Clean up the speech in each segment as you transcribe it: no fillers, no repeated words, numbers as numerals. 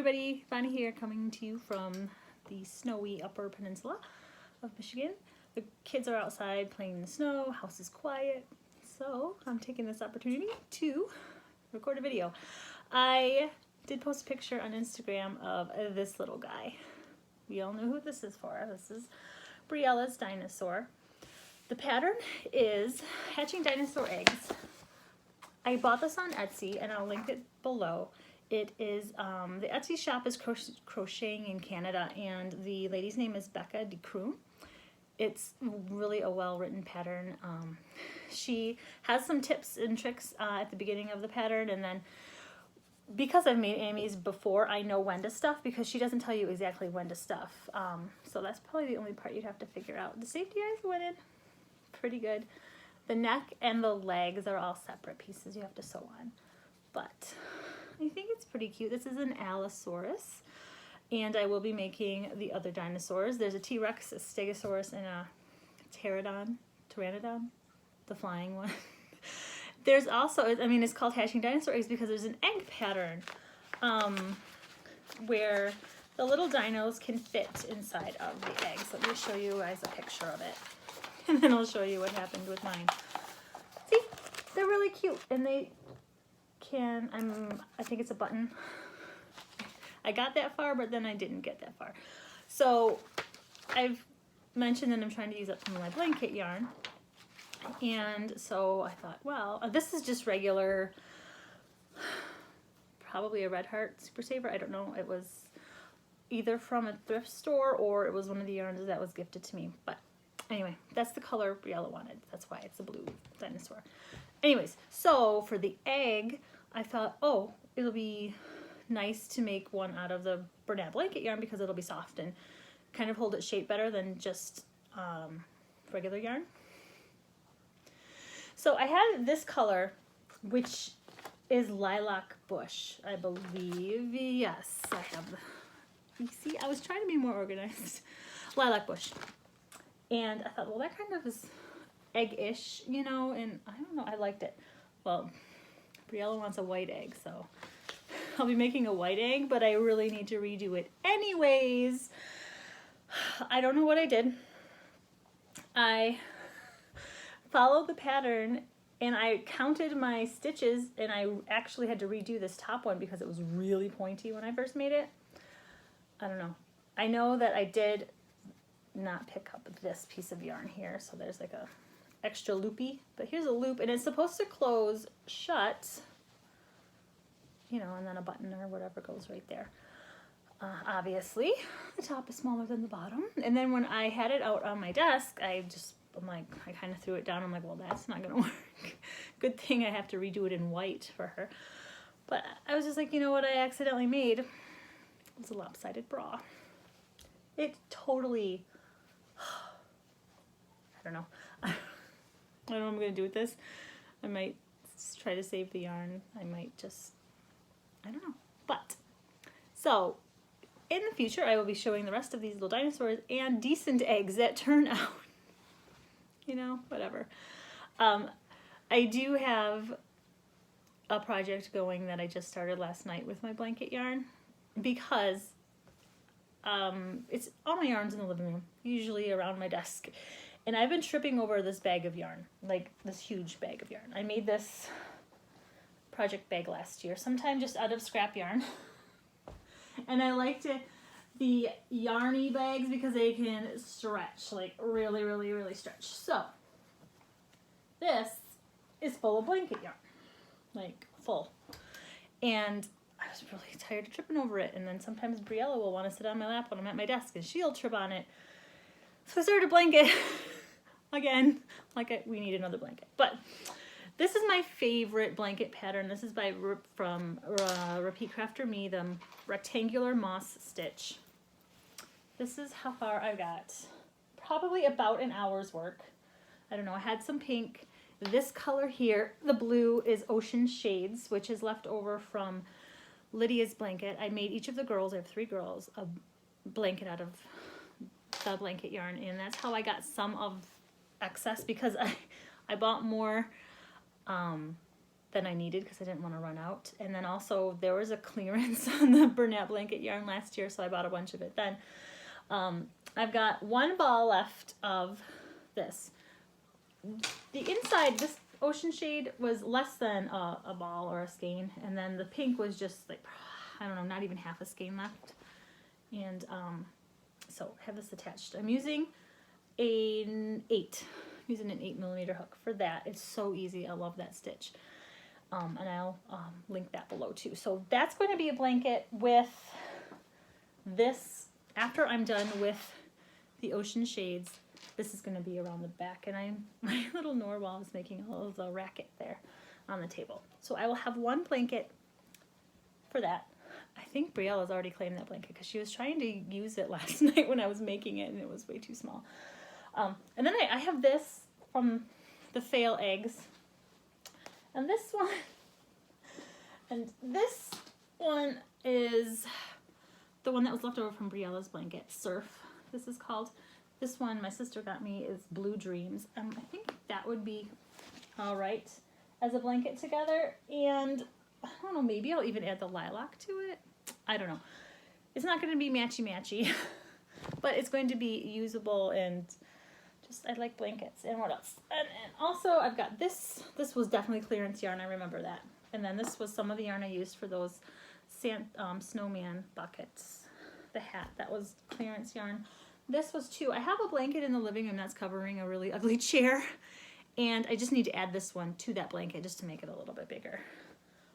everybody, Bonnie here, coming to you from the snowy upper peninsula of Michigan. The kids are outside playing in the snow, house is quiet, so I'm taking this opportunity to record a video. I did post a picture on Instagram of this little guy. We all know who this is for. This is Briella's dinosaur. The pattern is Hatching Dinosaur Eggs. I bought this on Etsy and I'll link it below. It is, the Etsy shop is Crocheting in Canada, and the lady's name is Becca DeCroon. It's really a well-written pattern. She has some tips and tricks at the beginning of the pattern, and then because I've made Amy's before, I know when to stuff because she doesn't tell you exactly when to stuff. So that's probably the only part you'd have to figure out. The safety eyes went in pretty good. The neck and the legs are all separate pieces you have to sew on, but I think it's pretty cute. This is an Allosaurus, and I will be making the other dinosaurs. There's a T-Rex, a Stegosaurus, and a Pteranodon, the flying one. There's also, I mean, it's called Hatching Dinosaur Eggs because there's an egg pattern where the little dinos can fit inside of the eggs. Let me show you guys a picture of it, and then I'll show you what happened with mine. See, they're really cute, and they can, I think it's a button. I got that far, but then I didn't get that far. So I've mentioned that I'm trying to use up some of my blanket yarn. And so I thought, well, this is just regular, probably a Red Heart Super Saver. I don't know. It was either from a thrift store or it was one of the yarns that was gifted to me. But anyway, that's the color Briella wanted. That's why it's a blue dinosaur. Anyways, so for the egg, I thought, oh, it'll be nice to make one out of the Bernat blanket yarn because it'll be soft and kind of hold its shape better than just regular yarn. So I had this color, which is Lilac Bush, I believe. Yes, I have the, you see, I was trying to be more organized. Lilac Bush. And I thought, well, that kind of is egg-ish, you know, and I don't know, I liked it. Well, Briella wants a white egg, so I'll be making a white egg, but I really need to redo it anyways. I don't know what I did. I followed the pattern and I counted my stitches, and I actually had to redo this top one because it was really pointy when I first made it. I don't know. I know that I did not pick up this piece of yarn here, so there's like a extra loopy, but here's a loop, and it's supposed to close shut, you know, and then a button or whatever goes right there. Obviously the top is smaller than the bottom, and then when I had it out on my desk, I'm like, I kind of threw it down. I'm like, well, that's not gonna work. Good thing I have to redo it in white for her. But I was just like, you know what I accidentally made? It was a lopsided bra. It totally, I don't know. I don't know what I'm gonna do with this. I might try to save the yarn. I might just, I don't know. But, so, in the future, I will be showing the rest of these little dinosaurs and decent eggs that turn out. You know, whatever. I do have a project going that I just started last night with my blanket yarn because it's all my yarn's in the living room, usually around my desk. And I've been tripping over this bag of yarn, like this huge bag of yarn. I made this project bag last year, sometime just out of scrap yarn. And I liked the yarny bags because they can stretch, like really, really, really stretch. So this is full of blanket yarn, like full. And I was really tired of tripping over it. And then sometimes Briella will want to sit on my lap when I'm at my desk and she'll trip on it. So I started a blanket again, like we need another blanket. But this is my favorite blanket pattern. This is from Repeat Crafter Me, the rectangular moss stitch. This is how far I got. Probably about an hour's work. I don't know, I had some pink. This color here, the blue, is Ocean Shades, which is left over from Lydia's blanket. I made each of the girls, I have 3 girls, a blanket out of the blanket yarn, and that's how I got some of excess because I bought more than than I needed because I didn't want to run out. And then also there was a clearance on the Bernat blanket yarn last year, so I bought a bunch of it then. I've got one ball left of this. The inside, this Ocean Shade was less than a ball or a skein, and then the pink was just like, I don't know, not even half a skein left. And so I have this attached. I'm using an 8mm hook for that. It's so easy. I love that stitch. And I'll link that below too. So that's going to be a blanket with this. After I'm done with the Ocean Shades, this is going to be around the back. And my little Norwal is making all of the racket there on the table. So I will have one blanket for that. I think Briella's already claimed that blanket because she was trying to use it last night when I was making it and it was way too small. And then I have this from the Fail Eggs. And this one is the one that was left over from Briella's blanket, Surf, this is called. This one my sister got me is Blue Dreams. I think that would be all right as a blanket together. And I don't know, maybe I'll even add the lilac to it. I don't know. It's not going to be matchy-matchy, but it's going to be usable and just, I like blankets. And what else? And also I've got this. This was definitely clearance yarn. I remember that. And then this was some of the yarn I used for those snowman buckets. The hat, that was clearance yarn. This was too. I have a blanket in the living room that's covering a really ugly chair. And I just need to add this one to that blanket just to make it a little bit bigger.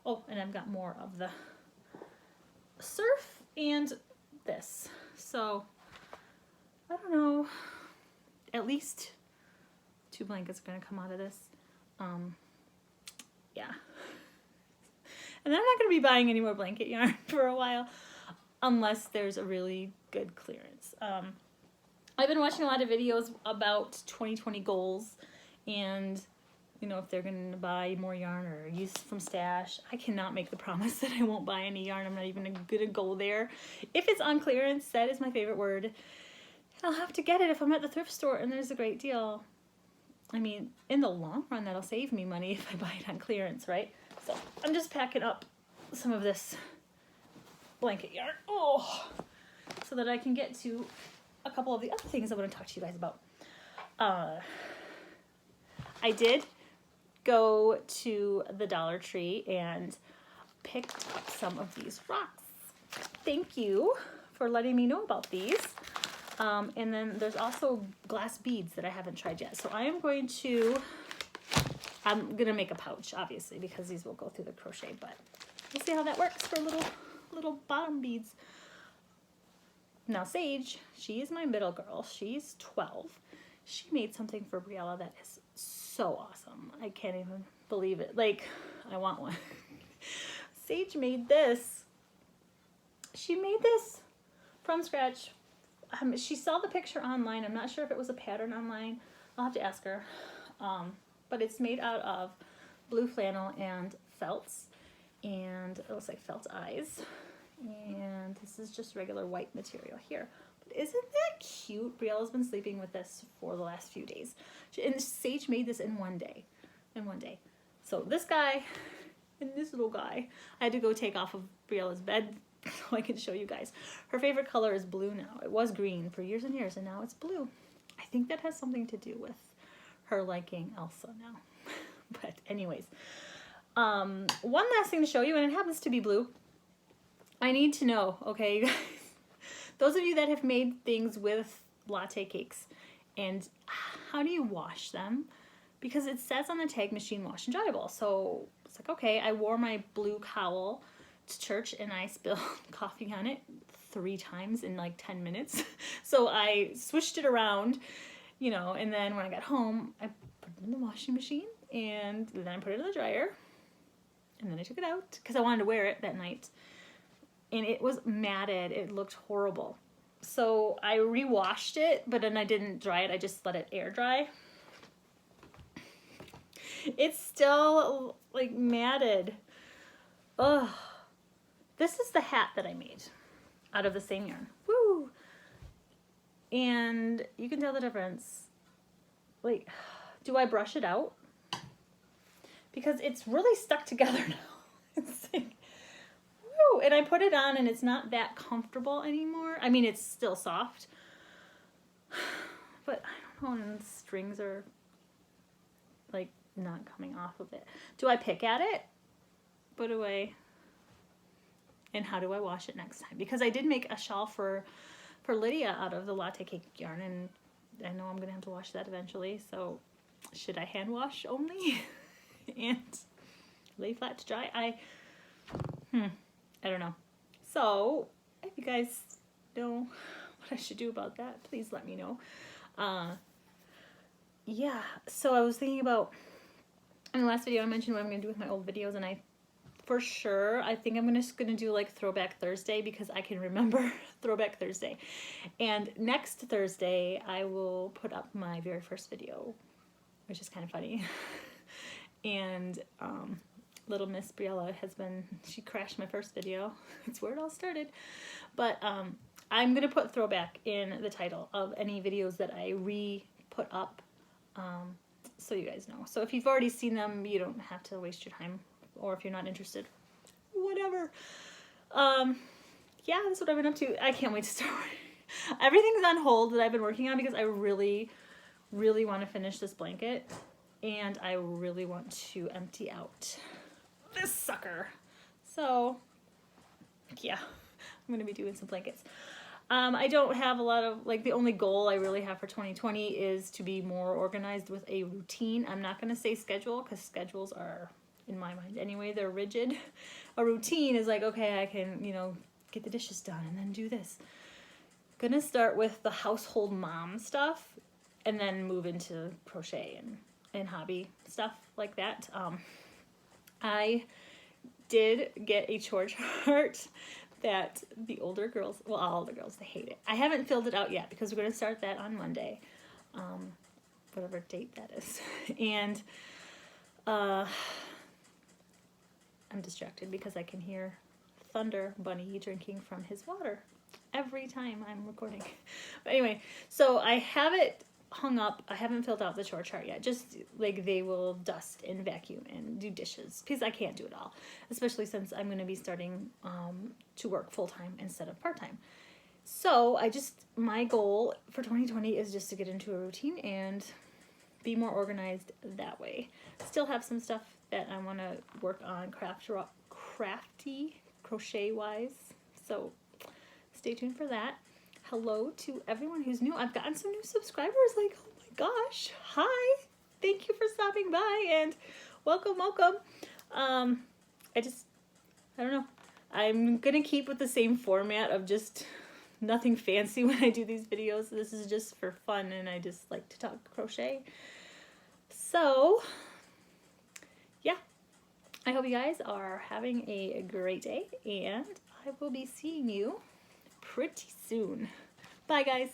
Oh, and I've got more of the Surf and this. So, I don't know. At least 2 blankets are going to come out of this. Yeah. And then I'm not going to be buying any more blanket yarn for a while unless there's a really good clearance. I've been watching a lot of videos about 2020 goals and, you know, if they're going to buy more yarn or use from stash. I cannot make the promise that I won't buy any yarn. I'm not even going to go there. If it's on clearance, that is my favorite word. I'll have to get it if I'm at the thrift store and there's a great deal. I mean, in the long run, that'll save me money if I buy it on clearance, right? So I'm just packing up some of this blanket yarn, so that I can get to a couple of the other things I want to talk to you guys about. I did go to the Dollar Tree and picked up some of these rocks. Thank you for letting me know about these. And then there's also glass beads that I haven't tried yet. So I'm gonna make a pouch, obviously, because these will go through the crochet, but we'll see how that works for little bottom beads. Now Sage, she is my middle girl. She's 12. She made something for Briella that is so awesome. I can't even believe it. Like, I want one. Sage made this. She made this from scratch. She saw the picture online. I'm not sure if it was a pattern online. I'll have to ask her. But it's made out of blue flannel and felts. And it looks like felt eyes. And this is just regular white material here. But isn't that cute? Briella's been sleeping with this for the last few days. And Sage made this in one day. So this guy and this little guy, I had to go take off of Briella's bed so I can show you guys. Her favorite color is blue now. It was green for years and years, and now it's blue. I think that has something to do with her liking Elsa now. But anyways, one last thing to show you, and it happens to be blue. I need to know, okay, you guys, those of you that have made things with latte cakes, and how do you wash them? Because it says on the tag, machine wash and dryable. So it's like, okay, I wore my blue cowl to church and I spilled coffee on it 3 times in like 10 minutes. So I swished it around, you know, and then when I got home, I put it in the washing machine and then I put it in the dryer and then I took it out because I wanted to wear it that night. And it was matted. It looked horrible. So I re-washed it, but then I didn't dry it. I just let it air dry. It's still like matted. Ugh. This is the hat that I made out of the same yarn. Woo! And you can tell the difference. Like, do I brush it out? because it's really stuck together now. It's like, woo! And I put it on and it's not that comfortable anymore. I mean, it's still soft, but I don't know, and the strings are like not coming off of it. Do I pick at it? What do I, and how do I wash it next time? Because I did make a shawl for Lydia out of the latte cake yarn, and I know I'm gonna have to wash that eventually. So should I hand wash only and lay flat to dry? I don't know. So if you guys know what I should do about that, please let me know. Yeah, so I was thinking about, in the last video I mentioned what I'm gonna do with my old videos, and I think I'm just gonna do like Throwback Thursday, because I can remember Throwback Thursday. And next Thursday I will put up my very first video, which is kind of funny. And little Miss Briella she crashed my first video. It's where it all started. But I'm gonna put throwback in the title of any videos that I put up, so you guys know. So if you've already seen them, you don't have to waste your time, or if you're not interested, whatever. Yeah, that's what I've been up to. I can't wait to start. Everything's on hold that I've been working on, because I really, really want to finish this blanket, and I really want to empty out this sucker. So yeah, I'm gonna be doing some blankets. I don't have a lot of, like, the only goal I really have for 2020 is to be more organized with a routine. I'm not gonna say schedule, because schedules are, in my mind anyway, they're rigid. A routine is like, okay, I can, you know, get the dishes done and then do this. Gonna start with the household mom stuff, and then move into crochet and hobby stuff like that. I did get a chore chart that the older girls, well, all the girls, they hate it. I haven't filled it out yet, because we're going to start that on Monday, whatever date that is. And I'm distracted because I can hear Thunder Bunny drinking from his water every time I'm recording. But anyway, so I have it hung up. I haven't filled out the chore chart yet. Just like, they will dust and vacuum and do dishes, because I can't do it all, especially since I'm going to be starting to work full-time instead of part-time. So my goal for 2020 is just to get into a routine and be more organized that way. Still have some stuff that I want to work on crafty crochet wise, so stay tuned for that. Hello to everyone who's new. I've gotten some new subscribers. Like, oh my gosh. Hi. Thank you for stopping by, and welcome. I don't know. I'm going to keep with the same format of just nothing fancy when I do these videos. This is just for fun, and I just like to talk crochet. So, yeah. I hope you guys are having a great day, and I will be seeing you pretty soon. Bye, guys.